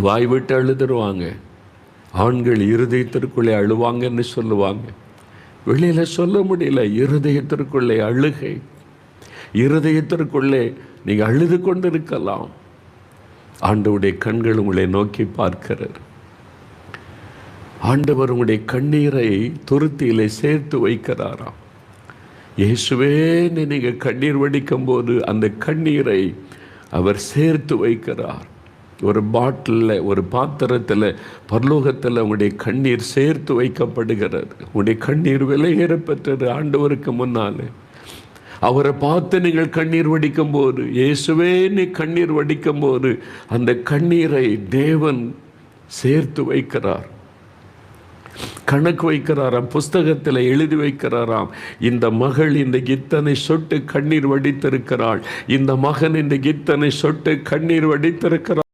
வாய் விட்டு அழுதுருவாங்க. ஆண்கள் இருதயத்திற்குள்ளே அழுவாங்கன்னு சொல்லுவாங்க. வெளியில் சொல்ல முடியல. இருதயத்திற்குள்ளே அழுகை. இருதயத்திற்குள்ளே நீங்கள் அழுது கொண்டு இருக்கலாம். ஆண்டவருடைய கண்கள் உங்களை நோக்கி பார்க்கிறார். ஆண்டவர் உங்களுடைய கண்ணீரை துருத்தியிலே சேர்த்து வைக்கிறாராம். இயேசுவே நீங்கள் கண்ணீர் வடிக்கும் போது அந்த கண்ணீரை அவர் சேர்த்து வைக்கிறார். ஒரு பாட்டிலில், ஒரு பாத்திரத்தில் பரலோகத்தில் உங்களுடைய கண்ணீர் சேர்த்து வைக்கப்படுகிறது. உங்களுடைய கண்ணீர் விலையேறப்பெற்றது. ஆண்டவருக்கு முன்னால் அவரை பார்த்து நீங்கள் கண்ணீர் வடிக்கும் போது, இயேசுவே நீ கண்ணீர் வடிக்கும் போது அந்த கண்ணீரை தேவன் சேர்த்து வைக்கிறார், கணக்கு வைக்கிறாராம், புஸ்தகத்தில் எழுதி வைக்கிறாராம். இந்த மகள் இன்றைக்கு இத்தனை சொட்டு கண்ணீர் வடித்திருக்கிறாள், இந்த மகன் இன்றைக்கு இத்தனை சொட்டு கண்ணீர் வடித்திருக்கிறார்.